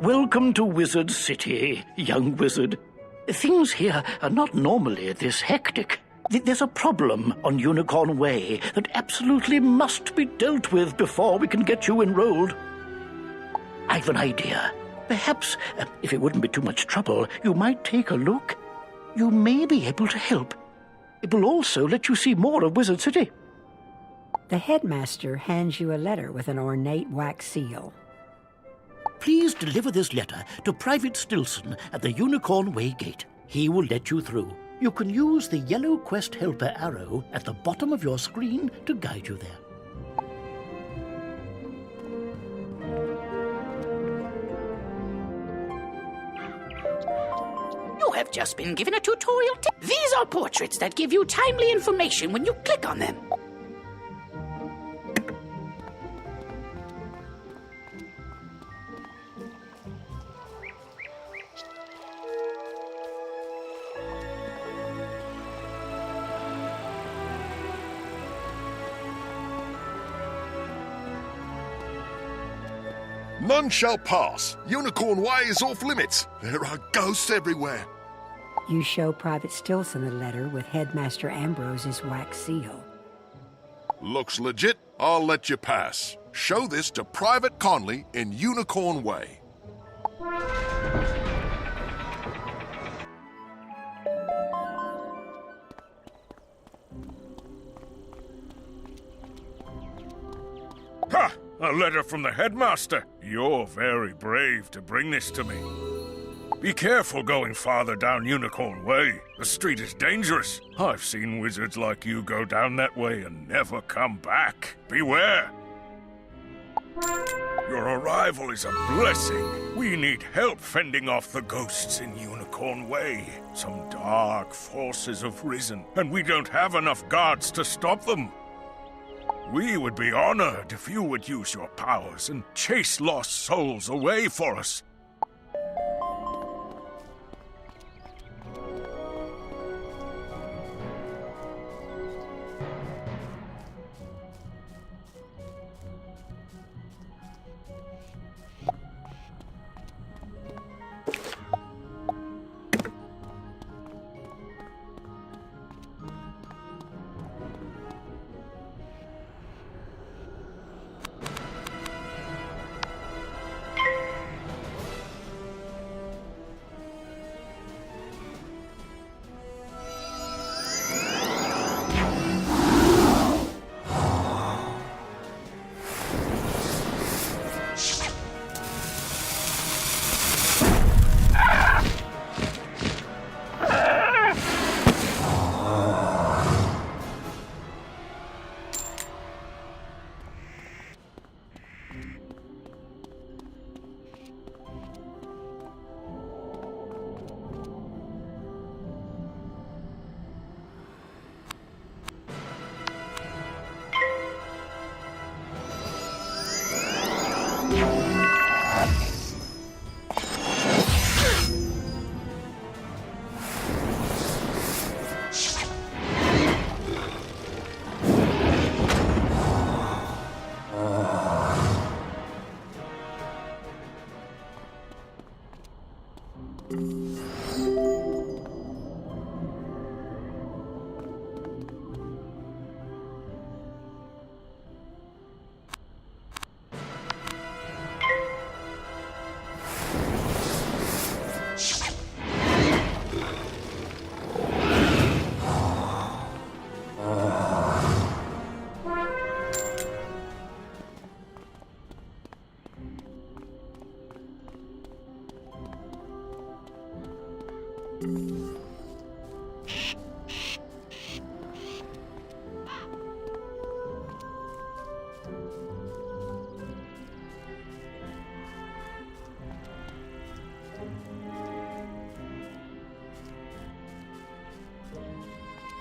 Welcome to Wizard City, young wizard. Things here are not normally this hectic. There's a problem on Unicorn Way that absolutely must be dealt with before we can get you enrolled. I've an idea. Perhaps, if it wouldn't be too much trouble, you might take a look. You may be able to help. It will also let you see more of Wizard City. The headmaster hands you a letter with an ornate wax seal. Please deliver this letter to Private Stilson at the Unicorn Way gate. He will let you through. You can use the yellow quest helper arrow at the bottom of your screen to guide you there. You have just been given a tutorial tip. These are portraits that give you timely information when you click on them. None shall pass. Unicorn Way is off limits. There are ghosts everywhere. You show Private Stilson the letter with Headmaster Ambrose's wax seal. Looks legit. I'll let you pass. Show this to Private Conley in Unicorn Way. Ha! A letter from the headmaster. You're very brave to bring this to me. Be careful going farther down Unicorn Way. The street is dangerous. I've seen wizards like you go down that way and never come back. Beware! Your arrival is a blessing. We need help fending off the ghosts in Unicorn Way. Some dark forces have risen, and we don't have enough guards to stop them. We would be honored if you would use your powers and chase lost souls away for us.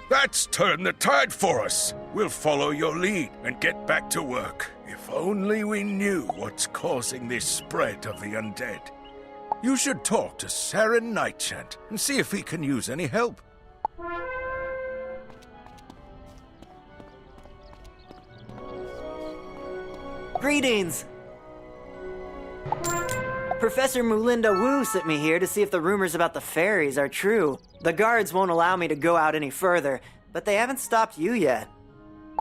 That's turned the tide for us. We'll follow your lead and get back to work. If only we knew what's causing this spread of the undead. You should talk to Saren Nightchant and see if he can use any help. Greetings! Professor Mulinda Wu sent me here to see if the rumors about the fairies are true. The guards won't allow me to go out any further, but they haven't stopped you yet.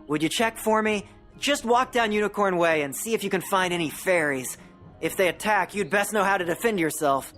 Would you check for me? Just walk down Unicorn Way and see if you can find any fairies. If they attack, you'd best know how to defend yourself.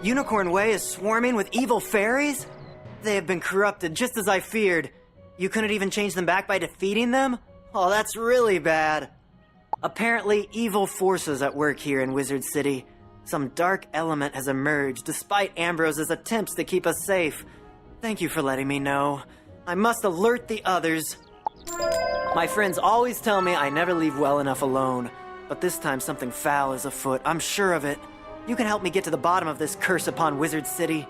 Unicorn Way is swarming with evil fairies? They have been corrupted just as I feared. You couldn't even change them back by defeating them? Oh, that's really bad. Apparently, evil forces at work here in Wizard City. Some dark element has emerged despite Ambrose's attempts to keep us safe. Thank you for letting me know. I must alert the others. My friends always tell me I never leave well enough alone, but this time something foul is afoot, I'm sure of it. You can help me get to the bottom of this curse upon Wizard City.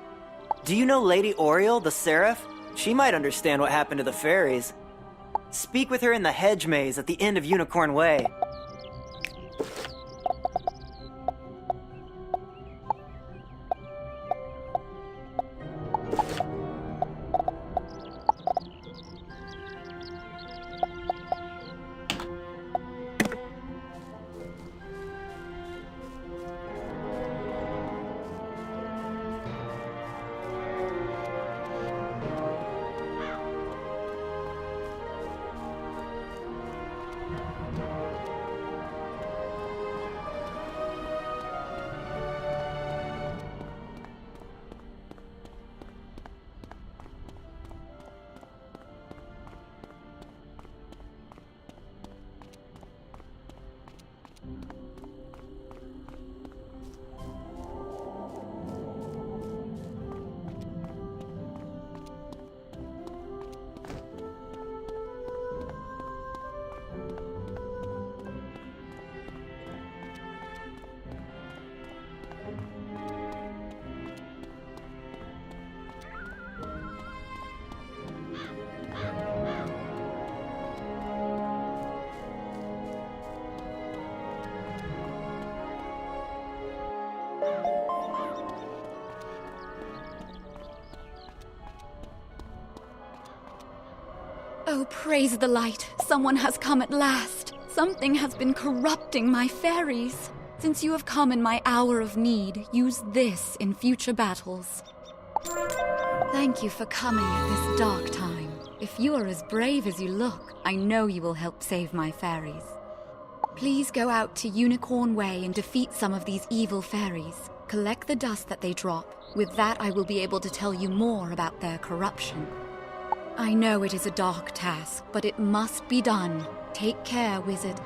Do you know Lady Oriel, the Seraph? She might understand what happened to the fairies. Speak with her in the hedge maze at the end of Unicorn Way. Oh, praise the light. Someone has come at last. Something has been corrupting my fairies. Since you have come in my hour of need, use this in future battles. Thank you for coming at this dark time. If you are as brave as you look, I know you will help save my fairies. Please go out to Unicorn Way and defeat some of these evil fairies. Collect the dust that they drop. With that, I will be able to tell you more about their corruption. I know it is a dark task, but it must be done. Take care, Wizard.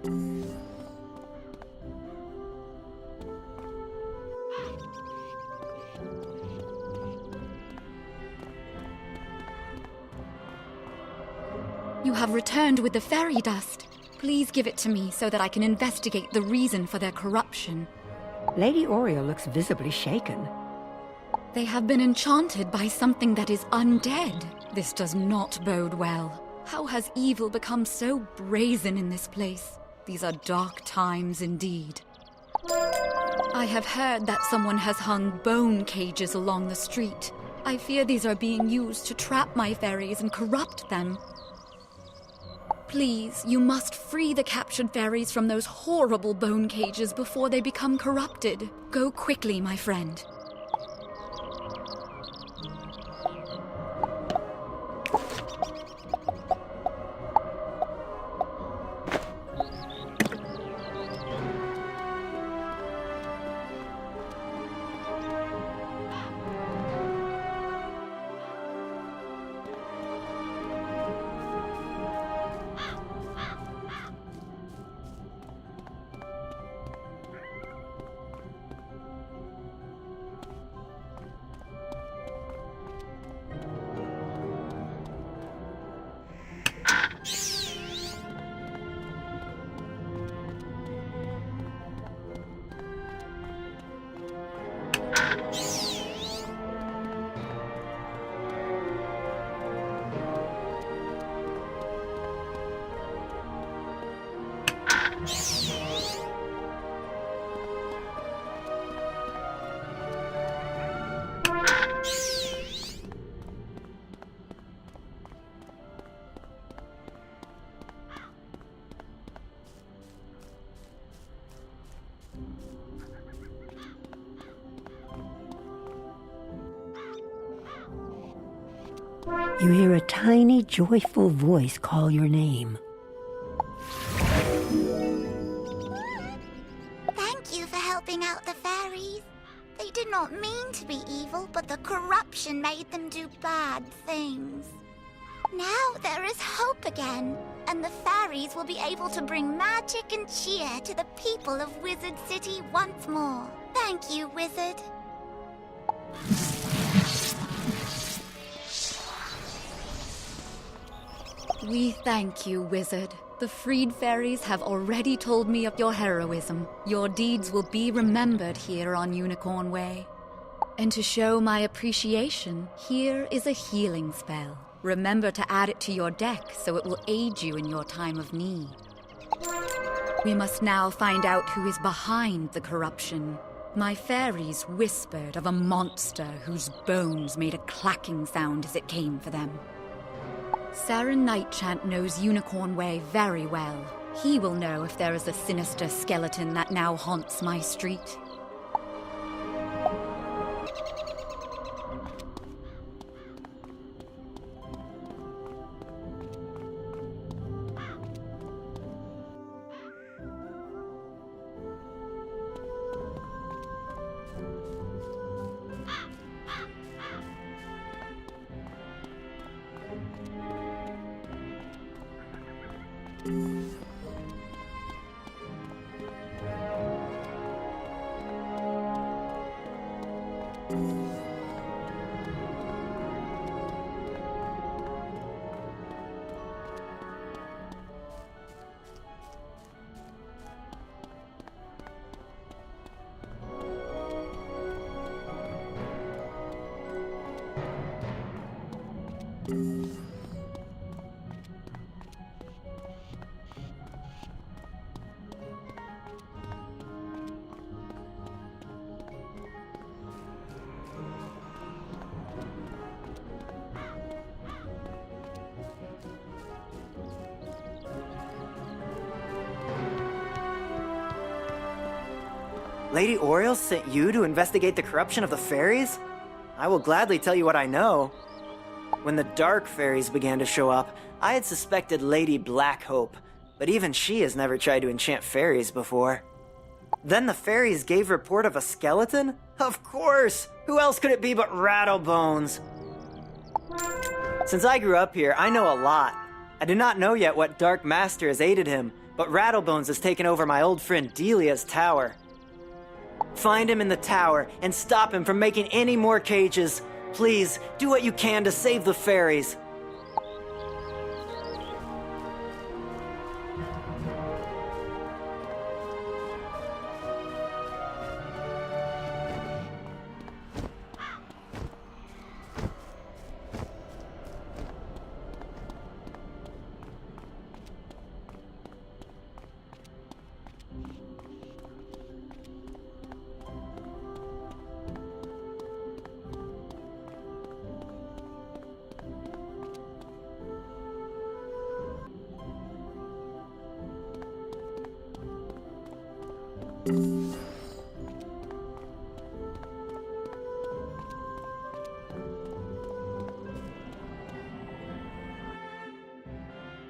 You have returned with the fairy dust. Please give it to me so that I can investigate the reason for their corruption. Lady Oriole looks visibly shaken. They have been enchanted by something that is undead. This does not bode well. How has evil become so brazen in this place? These are dark times indeed. I have heard that someone has hung bone cages along the street. I fear these are being used to trap my fairies and corrupt them. Please, you must free the captured fairies from those horrible bone cages before they become corrupted. Go quickly, my friend. You hear a tiny, joyful voice call your name. Thank you for helping out the fairies. They did not mean to be evil, but the corruption made them do bad things. Now there is hope again, and the fairies will be able to bring magic and cheer to the people of Wizard City once more. Thank you, Wizard. We thank you, Wizard. The freed fairies have already told me of your heroism. Your deeds will be remembered here on Unicorn Way. And to show my appreciation, here is a healing spell. Remember to add it to your deck so it will aid you in your time of need. We must now find out who is behind the corruption. My fairies whispered of a monster whose bones made a clacking sound as it came for them. Saren Nightchant knows Unicorn Way very well. He will know if there is a sinister skeleton that now haunts my street. Lady Oriole sent you to investigate the corruption of the fairies? I will gladly tell you what I know. When the dark fairies began to show up, I had suspected Lady Blackhope, but even she has never tried to enchant fairies before. Then the fairies gave report of a skeleton? Of course! Who else could it be but Rattlebones? Since I grew up here, I know a lot. I do not know yet what Dark Master has aided him, but Rattlebones has taken over my old friend Delia's tower. Find him in the tower and stop him from making any more cages. Please, do what you can to save the fairies.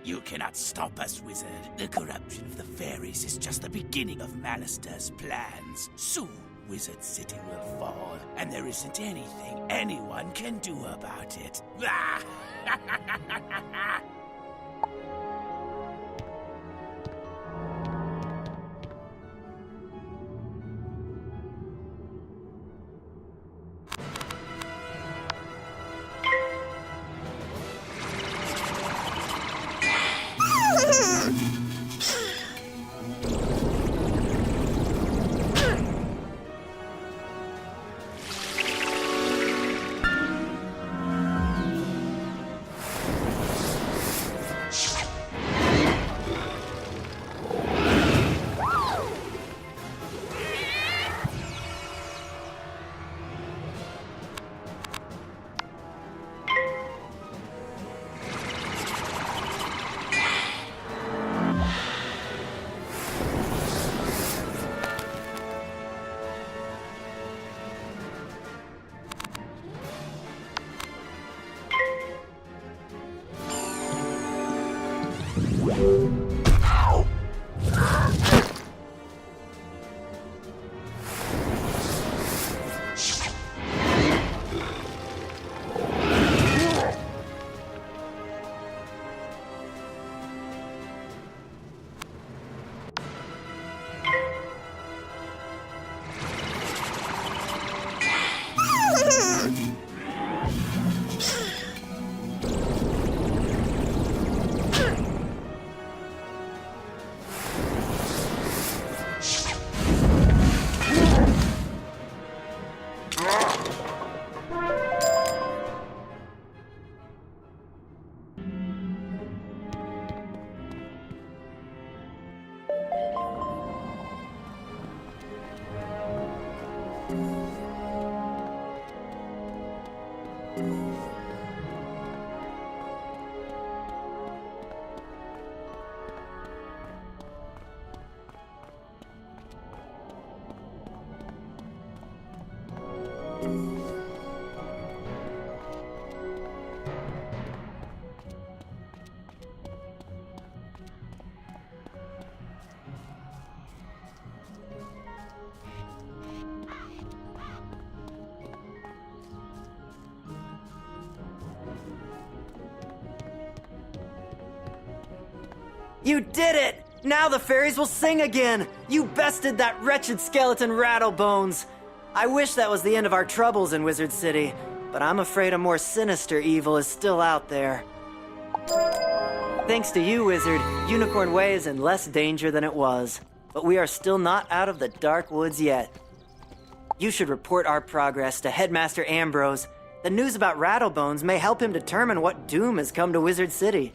You cannot stop us, Wizard. The corruption of the fairies is just the beginning of Malister's plans. Soon, Wizard City will fall, and there isn't anything anyone can do about it. You did it! Now the fairies will sing again! You bested that wretched skeleton Rattlebones! I wish that was the end of our troubles in Wizard City, but I'm afraid a more sinister evil is still out there. Thanks to you, Wizard, Unicorn Way is in less danger than it was. But we are still not out of the dark woods yet. You should report our progress to Headmaster Ambrose. The news about Rattlebones may help him determine what doom has come to Wizard City.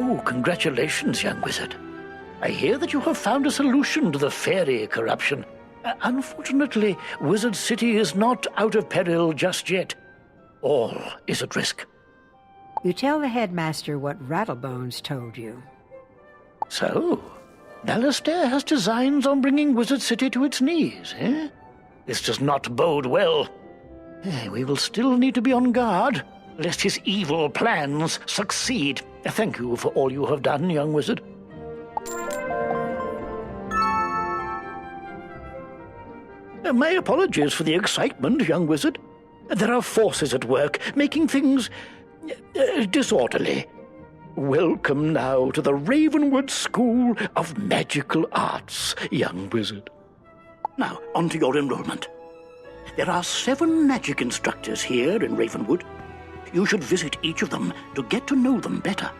Oh, congratulations, young wizard. I hear that you have found a solution to the fairy corruption. Unfortunately, Wizard City is not out of peril just yet. All is at risk. You tell the headmaster what Rattlebones told you. So, Ballistaire has designs on bringing Wizard City to its knees, eh? This does not bode well. We will still need to be on guard, lest his evil plans succeed. Thank you for all you have done, young wizard. My apologies for the excitement, young wizard. There are forces at work, making things disorderly. Welcome now to the Ravenwood School of Magical Arts, young wizard. Now, on to your enrollment. There are 7 magic instructors here in Ravenwood. You should visit each of them to get to know them better.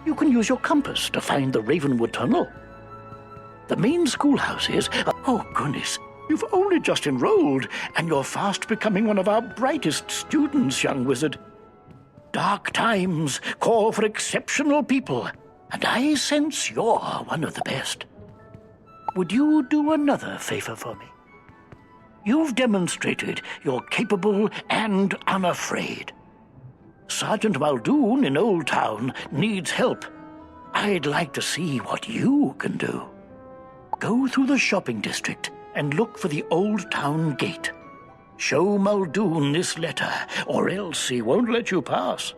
You can use your compass to find the Ravenwood Tunnel. The main schoolhouse is... Oh, goodness, you've only just enrolled, and you're fast becoming one of our brightest students, young wizard. Dark times call for exceptional people, and I sense you're one of the best. Would you do another favor for me? You've demonstrated you're capable and unafraid. Sergeant Muldoon in Old Town needs help. I'd like to see what you can do. Go through the shopping district and look for the Old Town gate. Show Muldoon this letter, or else he won't let you pass.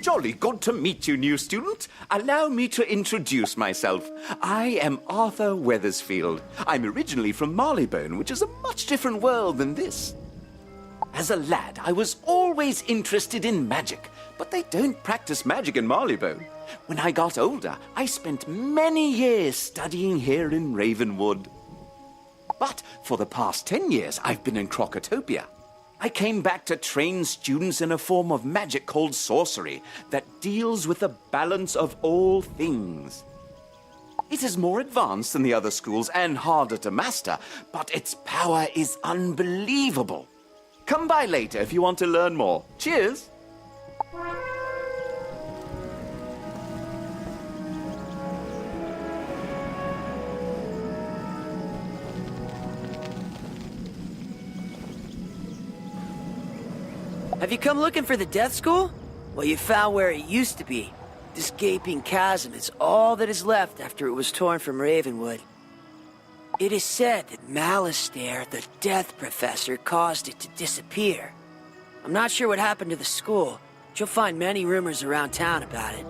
Jolly good to meet you, new student. Allow me to introduce myself. I am Arthur Weathersfield. I'm originally from Marleybone, which is a much different world than this. As a lad, I was always interested in magic, but they don't practice magic in Marleybone. When I got older, I spent many years studying here in Ravenwood. But for the past 10 years, I've been in Crocotopia. I came back to train students in a form of magic called sorcery that deals with the balance of all things. It is more advanced than the other schools and harder to master, but its power is unbelievable. Come by later if you want to learn more. Cheers! Have you come looking for the Death School? Well, you found where it used to be. This gaping chasm is all that is left after it was torn from Ravenwood. It is said that Malistaire, the Death Professor, caused it to disappear. I'm not sure what happened to the school, but you'll find many rumors around town about it.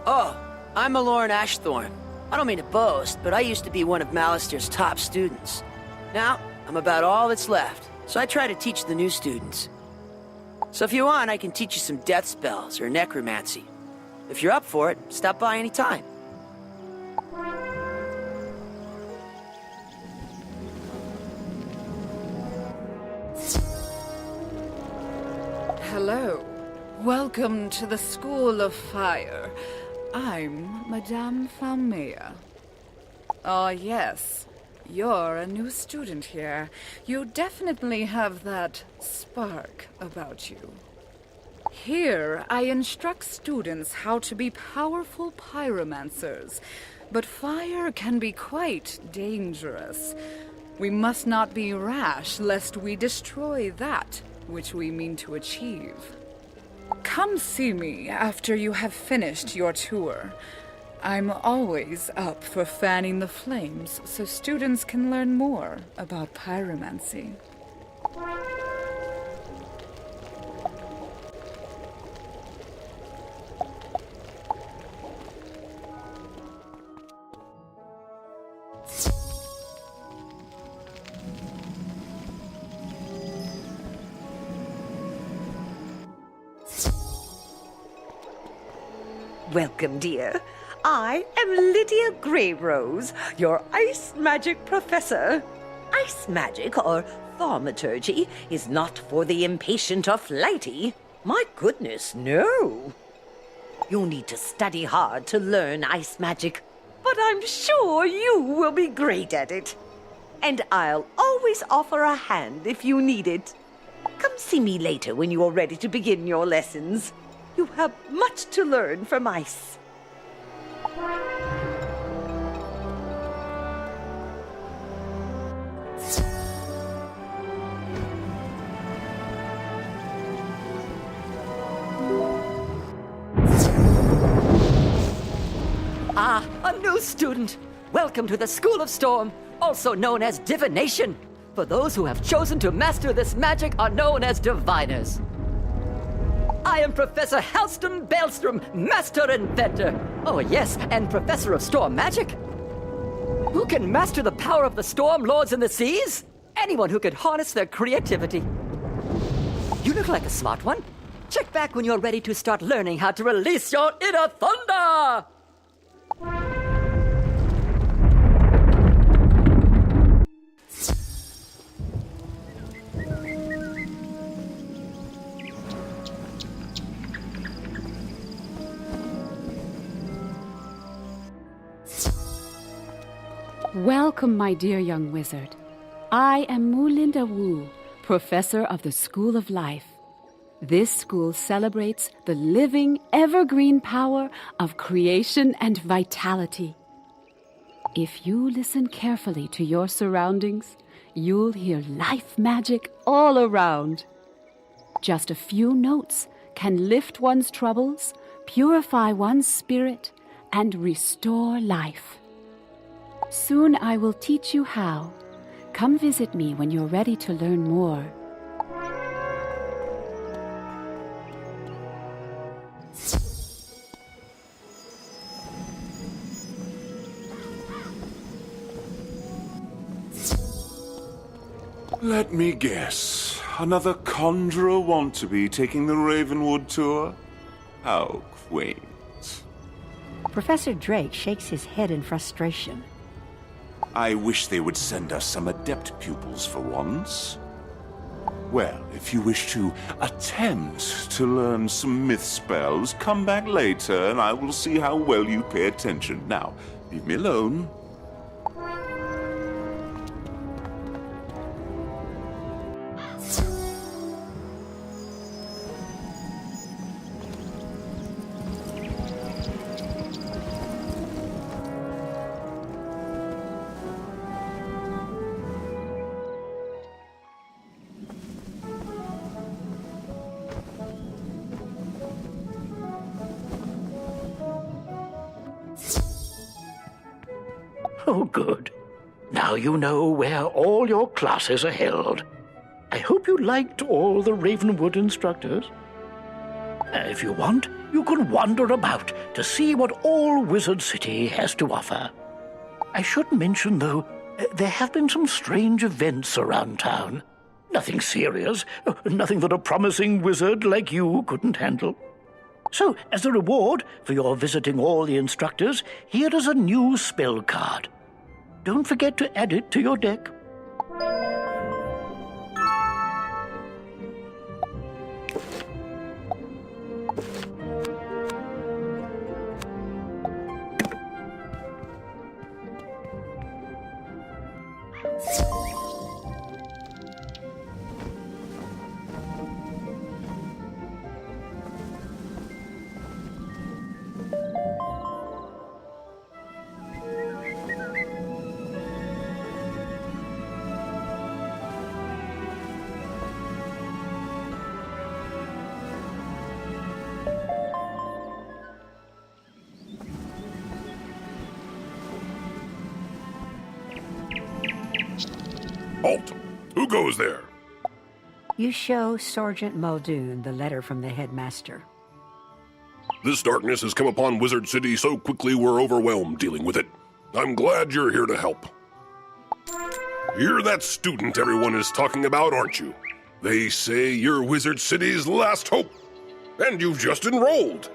Oh, I'm Maloran Ashthorn. I don't mean to boast, but I used to be one of Malistaire's top students. Now, I'm about all that's left, so I try to teach the new students. So if you want, I can teach you some death spells or necromancy. If you're up for it, stop by any time. Hello. Welcome to the School of Fire. I'm Madame Falmea. Ah, yes. You're a new student here. You definitely have that spark about you. Here, I instruct students how to be powerful pyromancers, but fire can be quite dangerous. We must not be rash, lest we destroy that which we mean to achieve. Come see me after you have finished your tour. I'm always up for fanning the flames so students can learn more about pyromancy. Welcome, dear. I am Lydia Greyrose, your ice magic professor. Ice magic, or thaumaturgy, is not for the impatient or flighty. My goodness, no. You'll need to study hard to learn ice magic, but I'm sure you will be great at it. And I'll always offer a hand if you need it. Come see me later when you are ready to begin your lessons. You have much to learn from ice. Ah, a new student! Welcome to the School of Storm, also known as Divination. For those who have chosen to master this magic are known as Diviners. I am Professor Halston Baelstrom, Master Inventor. Oh yes, and Professor of Storm Magic. Who can master the power of the Storm Lords in the seas? Anyone who can harness their creativity. You look like a smart one. Check back when you're ready to start learning how to release your inner thunder! Welcome, my dear young wizard. I am Mulinda Wu, professor of the School of Life. This school celebrates the living, evergreen power of creation and vitality. If you listen carefully to your surroundings, you'll hear life magic all around. Just a few notes can lift one's troubles, purify one's spirit, and restore life. Soon I will teach you how. Come visit me when you're ready to learn more. Let me guess. Another conjurer want-to-be taking the Ravenwood tour? How quaint. Professor Drake shakes his head in frustration. I wish they would send us some adept pupils for once. Well, if you wish to attempt to learn some myth spells, come back later and I will see how well you pay attention. Now, leave me alone. Oh, good. Now you know where all your classes are held. I hope you liked all the Ravenwood instructors. If you want, you can wander about to see what all Wizard City has to offer. I should mention, though, there have been some strange events around town. Nothing serious, nothing that a promising wizard like you couldn't handle. So, as a reward for your visiting all the instructors, here is a new spell card. Don't forget to add it to your deck. Halt! Who goes there? You show Sergeant Muldoon the letter from the headmaster. This darkness has come upon Wizard City so quickly we're overwhelmed dealing with it. I'm glad you're here to help. You're that student everyone is talking about, aren't you? They say you're Wizard City's last hope. And you've just enrolled.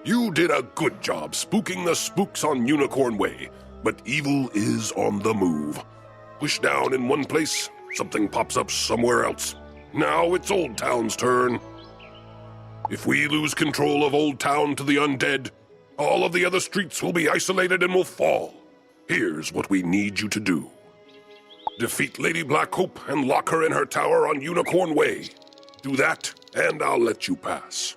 You did a good job spooking the spooks on Unicorn Way, but evil is on the move. Push down in one place, something pops up somewhere else. Now it's Old Town's turn. If we lose control of Old Town to the undead, all of the other streets will be isolated and will fall. Here's what we need you to do. Defeat Lady Blackhope and lock her in her tower on Unicorn Way. Do that, and I'll let you pass.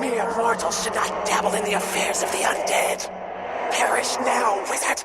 Mere mortals should not dabble in the affairs of the undead. Perish now, wizard!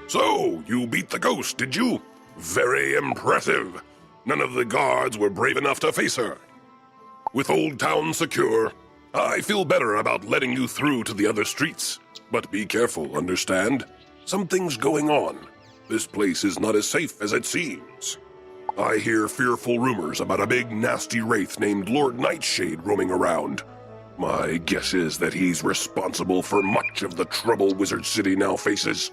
So, you beat the ghost, did you? Very impressive. None of the guards were brave enough to face her. With Old Town secure, I feel better about letting you through to the other streets. But be careful, understand? Something's going on. This place is not as safe as it seems. I hear fearful rumors about a big nasty wraith named Lord Nightshade roaming around. My guess is that he's responsible for much of the trouble Wizard City now faces.